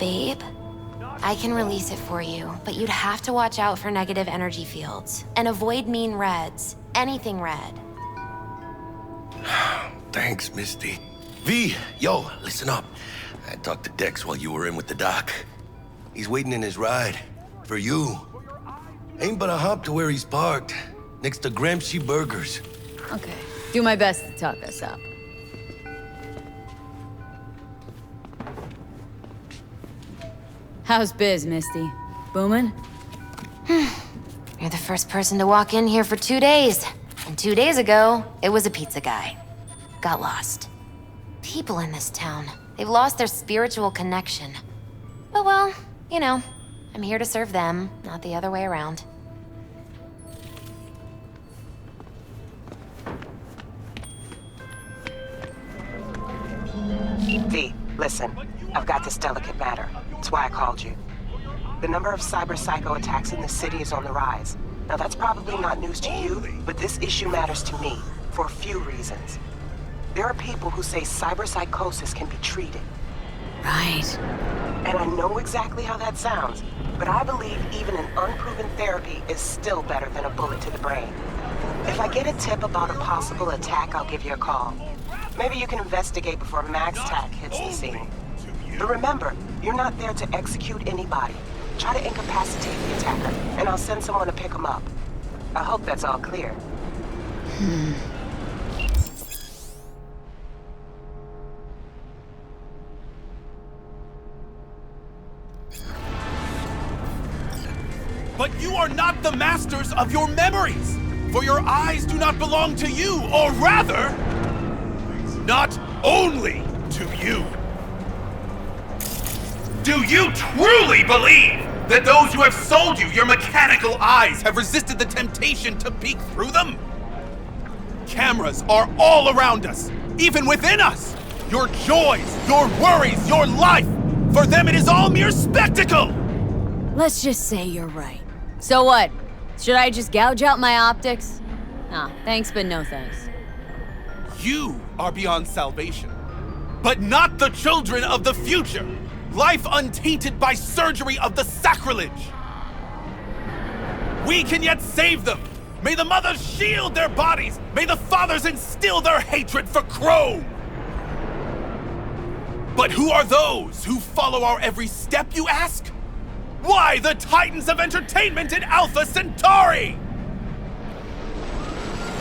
Babe, I can release it for you, but you'd have to watch out for negative energy fields. And avoid mean reds. Anything red. Thanks, Misty. V, yo, listen up. I talked to Dex while you were in with the doc. He's waiting in his ride. For you. Ain't but a hop to where he's parked. Next to Gramsci Burgers. Okay. Do my best to talk us up. How's biz, Misty? Booming? You're the first person to walk in here for 2 days. And 2 days ago, it was a pizza guy. Got lost. People in this town, they've lost their spiritual connection. But well, you know, I'm here to serve them, not the other way around. V, listen. I've got this delicate matter. That's why I called you. The number of cyber-psycho attacks in the city is on the rise. Now that's probably not news to you, but this issue matters to me for a few reasons. There are people who say cyberpsychosis can be treated. Right. And I know exactly how that sounds, but I believe even an unproven therapy is still better than a bullet to the brain. If I get a tip about a possible attack, I'll give you a call. Maybe you can investigate before Max Tack hits the scene. But remember, you're not there to execute anybody. Try to incapacitate the attacker, and I'll send someone to pick him up. I hope that's all clear. But you are not the masters of your memories! For your eyes do not belong to you, or rather, not only to you. Do you truly believe that those who have sold you your mechanical eyes have resisted the temptation to peek through them? Cameras are all around us, even within us. Your joys, your worries, your life, for them it is all mere spectacle! Let's just say you're right. So what? Should I just gouge out my optics? Nah, thanks, but no thanks. You are beyond salvation, but not the children of the future. Life untainted by surgery of the sacrilege. We can yet save them. May the mothers shield their bodies. May the fathers instill their hatred for Crow. But who are those who follow our every step, you ask? Why, the titans of entertainment in Alpha Centauri!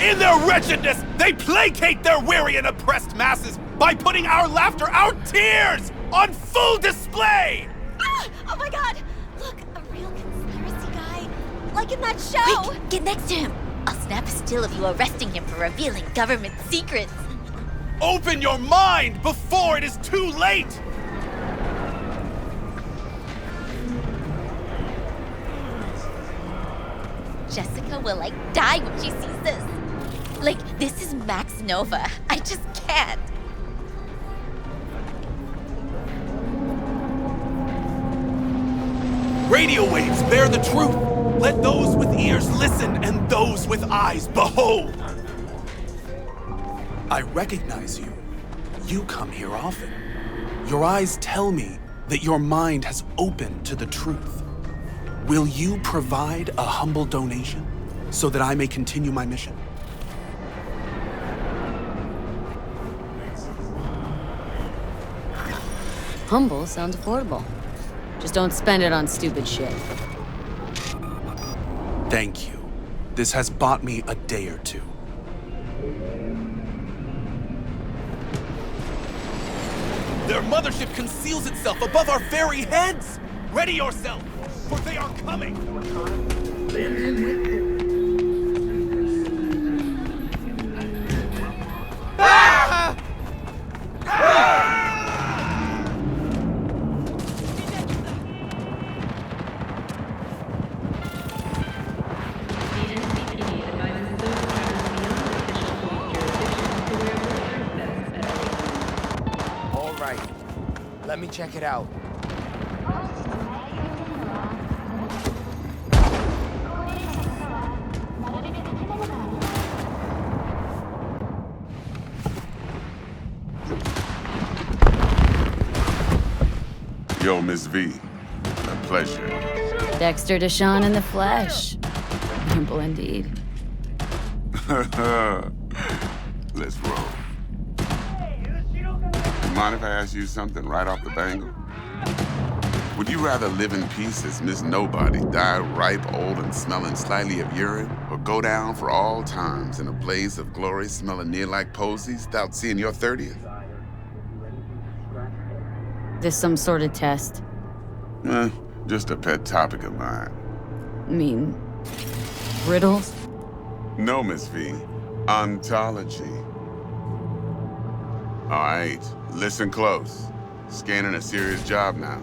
In their wretchedness, they placate their weary and oppressed masses by putting our laughter, our tears, on full display! Ah! Oh my god! Look, a real conspiracy guy. Like in that show! Quick, get next to him! I'll snap a still of you arresting him for revealing government secrets. Open your mind before it is too late! Jessica will, die when she sees this. This is Max Nova. I just can't. Radio waves bear the truth. Let those with ears listen and those with eyes behold. I recognize you. You come here often. Your eyes tell me that your mind has opened to the truth. Will you provide a humble donation so that I may continue my mission? Humble sounds affordable. Just don't spend it on stupid shit. Thank you. This has bought me a day or two. Their mothership conceals itself above our very heads! Ready yourself, for they are coming! Ah! All right, let me check it out. Yo, Miss V. A pleasure. Dexter Deshawn in the flesh. Simple indeed. Let's roll. Mind if I ask you something right off the bangle? Would you rather live in peace as Miss Nobody, die ripe, old, and smelling slightly of urine, or go down for all times in a blaze of glory smelling near like posies without seeing your 30th? This some sort of test? Just a pet topic of mine. I mean, riddles? No, Miss V. Ontology. All right, listen close. Scanning a serious job now.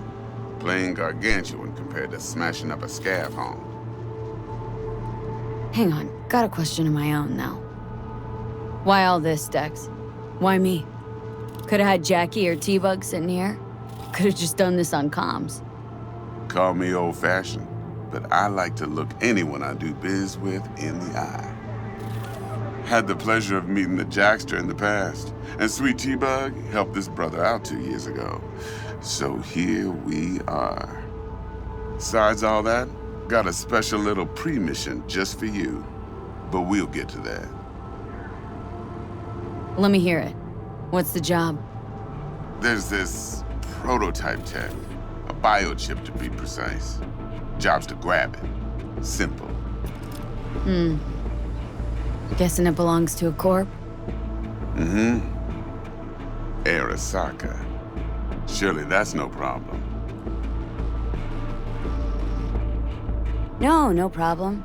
Playing gargantuan compared to smashing up a scav home. Hang on, got a question of my own now. Why all this, Dex? Why me? Could've had Jackie or T-Bug sitting here. Could've just done this on comms. Call me old-fashioned, but I like to look anyone I do biz with in the eye. Had the pleasure of meeting the Jackster in the past, and Sweet T-Bug helped this brother out 2 years ago. So here we are. Besides all that, got a special little pre-mission just for you. But we'll get to that. Let me hear it. What's the job? There's this prototype tech, a biochip to be precise. Job's to grab it. Simple. Guessing it belongs to a corp? Arasaka. Surely that's no problem. No problem.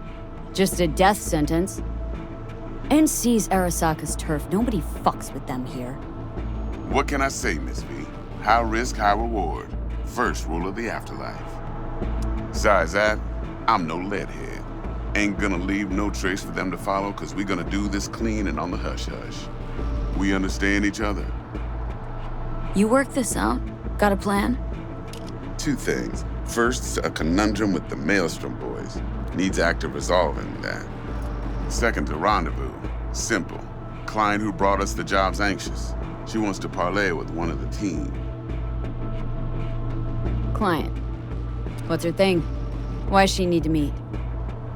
Just a death sentence. NC's Arasaka's turf. Nobody fucks with them here. What can I say, Miss V? High risk, high reward. First rule of the afterlife. Besides that, I'm no leadhead. Ain't gonna leave no trace for them to follow, cause we gonna do this clean and on the hush-hush. We understand each other. You work this out? Got a plan? 2 things. First, a conundrum with the Maelstrom boys. Needs active resolving that. Second, a rendezvous. Simple. Client who brought us the job's anxious. She wants to parlay with one of the team. Client. What's her thing? Why's she need to meet?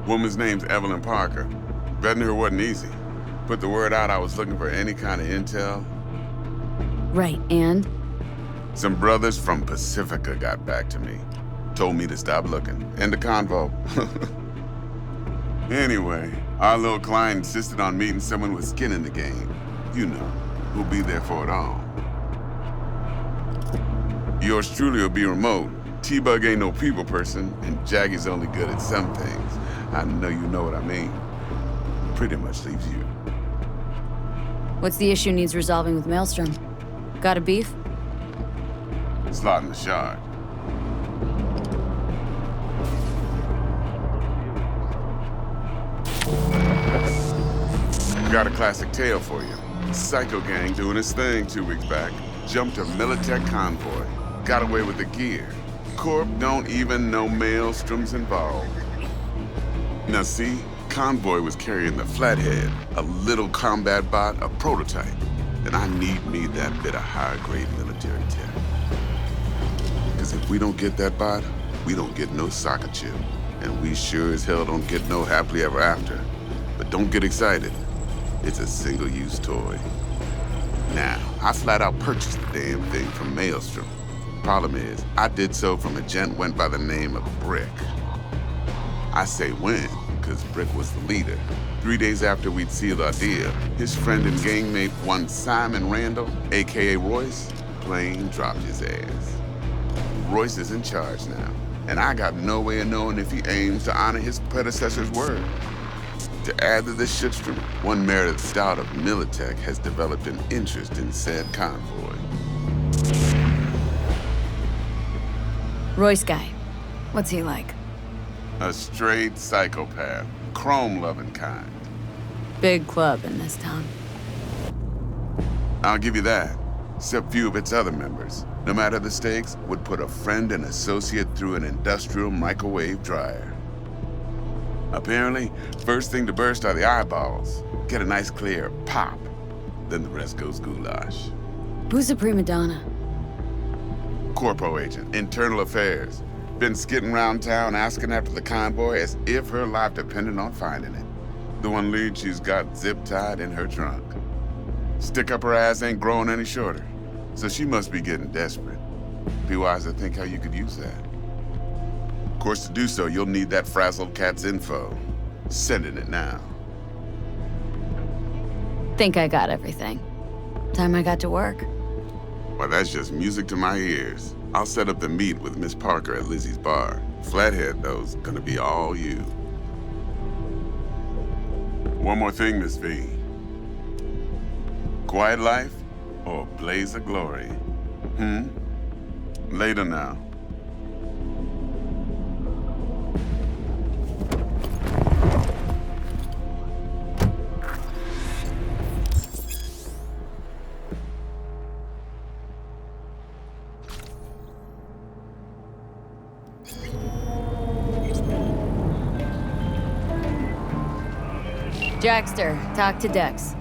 Woman's name's Evelyn Parker. Vetting her wasn't easy. Put the word out I was looking for any kind of intel. Right, and? Some brothers from Pacifica got back to me. Told me to stop looking. End the convo. Anyway, our little client insisted on meeting someone with skin in the game. You know, who'll be there for it all. Yours truly will be remote. T-Bug ain't no people person, and Jaggy's only good at some things. I know you know what I mean. Pretty much leaves you. What's the issue needs resolving with Maelstrom? Got a beef? Slot in the shard. Got a classic tale for you. Psycho gang doing his thing 2 weeks back. Jumped a Militech convoy. Got away with the gear. Corp don't even know Maelstrom's involved. Now see, convoy was carrying the Flathead, a little combat bot, a prototype. And I need me that bit of high-grade military tech. Because if we don't get that bot, we don't get no soccer chip. And we sure as hell don't get no happily ever after. But don't get excited. It's a single-use toy. Now, I flat out purchased the damn thing from Maelstrom. Problem is, I did so from a gent went by the name of Brick. I say when, because Brick was the leader. 3 days after we'd sealed our deal, his friend and gangmate, one Simon Randall, AKA Royce, plain dropped his ass. Royce is in charge now, and I got no way of knowing if he aims to honor his predecessor's word. To add to this shitstream, one Meredith Stout of Militech has developed an interest in said convoy. Royce guy. What's he like? A straight psychopath, chrome-loving kind. Big club in this town. I'll give you that, except few of its other members, no matter the stakes, would put a friend and associate through an industrial microwave dryer. Apparently, first thing to burst are the eyeballs. Get a nice clear pop. Then the rest goes goulash. Who's a prima donna? Corpo agent, internal affairs. Been skidding around town asking after the convoy as if her life depended on finding it. The one lead she's got zip-tied in her trunk. Stick up her ass ain't growing any shorter, so she must be getting desperate. Be wise to think how you could use that. Of course, to do so, you'll need that frazzled cat's info. Sending it now. Think I got everything. Time I got to work. Well, that's just music to my ears. I'll set up the meet with Miss Parker at Lizzie's bar. Flathead, though's gonna be all you. One more thing, Miss V. Quiet life or blaze of glory? Later now. Jackster, talk to Dex.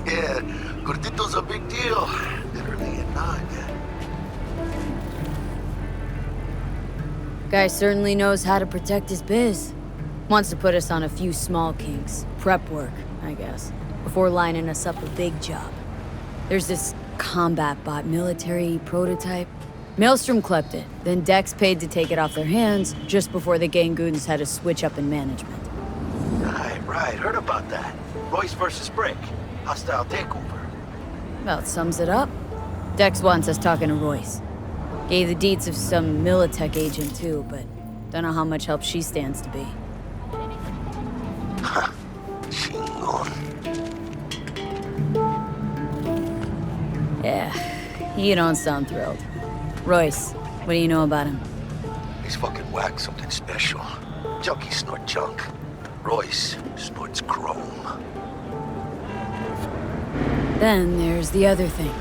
Yeah, Gordito's a big deal. Literally at 9. Guy certainly knows how to protect his biz. Wants to put us on a few small kinks. Prep work, I guess. Before lining us up a big job. There's this combat bot military prototype. Maelstrom clept it, then Dex paid to take it off their hands just before the Gangoons had a switch up in management. Right, heard about that. Royce versus Brick. Hostile takeover. About sums it up. Dex wants us talking to Royce. Gave the deets of some Militech agent too, but don't know how much help she stands to be. Chingon. Yeah, you don't sound thrilled. Royce, what do you know about him? He's fucking whack something special. Junkies snort junk. Royce snorts chrome. Then there's the other thing.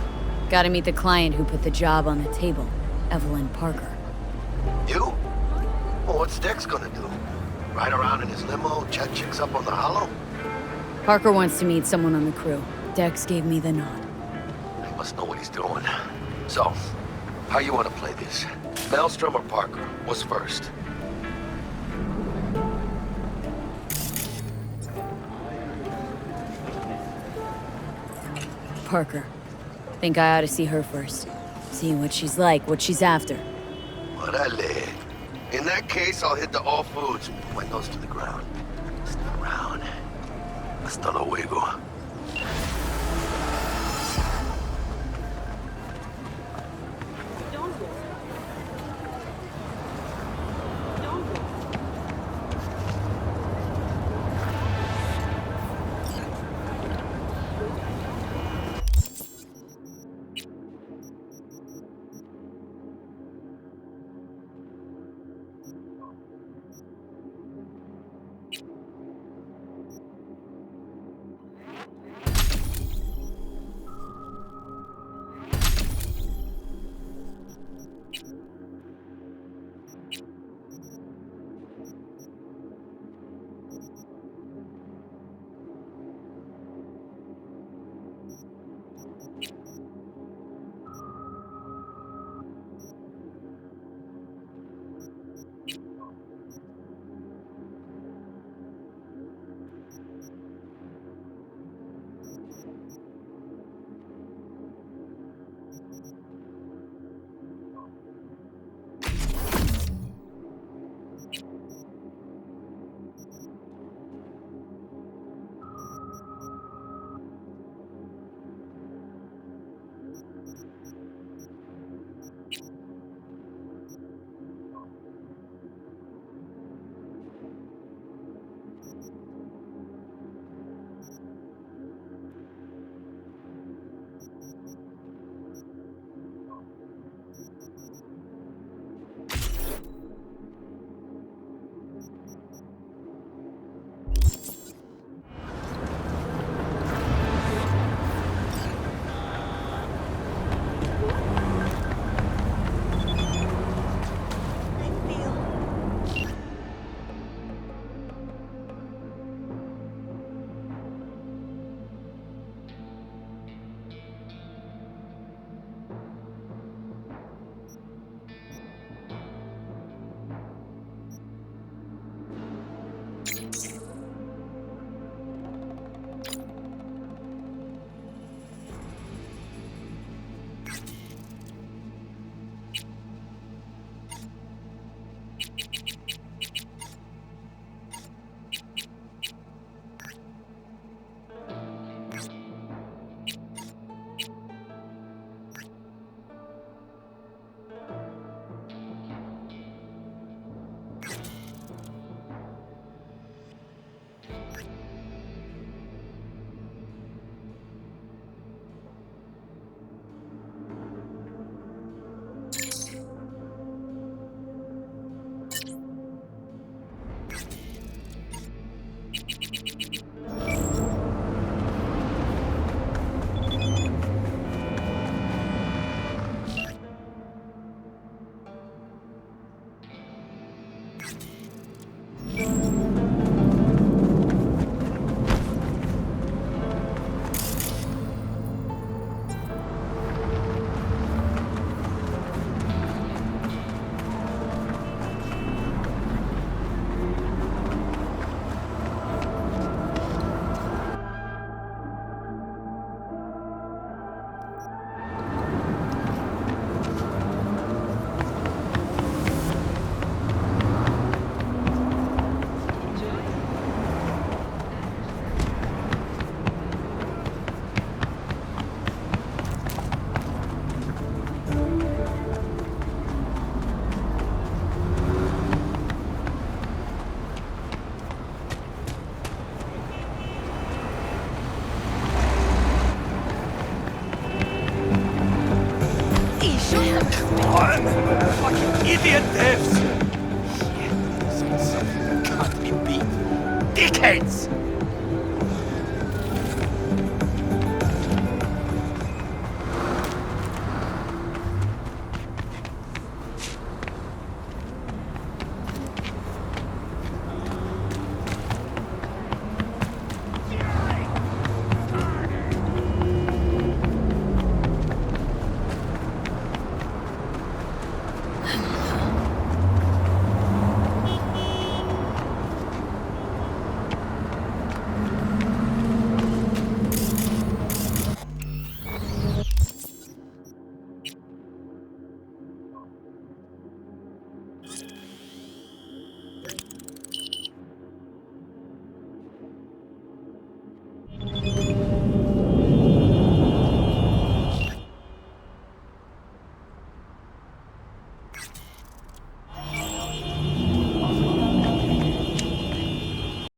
Gotta meet the client who put the job on the table, Evelyn Parker. You? Well, what's Dex gonna do? Ride around in his limo, chat chicks up on the hollow? Parker wants to meet someone on the crew. Dex gave me the nod. He must know what he's doing. So, how you wanna play this? Maelstrom or Parker? What's first? Parker. Think I ought to see her first. See what she's like, what she's after. Orale. In that case, I'll hit the all foods and put my nose to the ground. Stick around. Hasta luego. idiot devs! Shit, this ain't something that can't be beat. Dickheads!